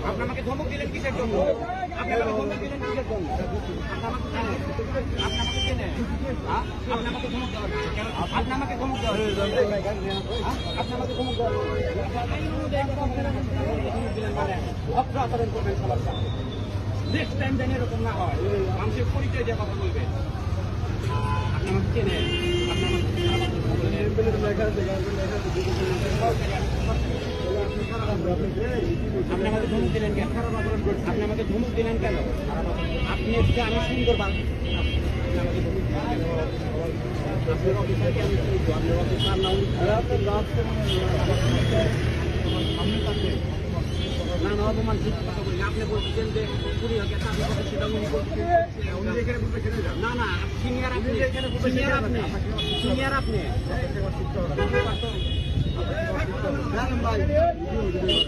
আপনি আমাকে ধমক দিলেন কিসের জন্য? আপনি আমাকে ধমক দিলেন কিসের জন্য? আপনি আমাকে চেনেন? আপনি আমাকে ধমক দেওয়ার কেন? আপনি আমাকে ধমক দেওয়ার আপনি আমাকে ধমক দেওয়ার ভদ্র আচরণ করবেন সবার সাথে। নেক্সট টাইম যেন এরকম না হয়, মানুষের পরিচয় দিয়ে কথা বলবেন। আপনি আমাকে চেনেন? আপনি আমাকে ধমক দিলেন কেন? আপনি আমাকে ধমক দিলেন কেন? আপনি এসে আমি সুন্দর আপনি আমাকে ধমক দিলেন কেন? আপনার অফিসারকে আমি আপনার অফিসার না না না অপমান ঠিক কথা বলি। আপনি বলছেন যে কুড়ি হাজার টাকা সেটা উনি না না সিনিয়র আপনি সিনিয়র আপনি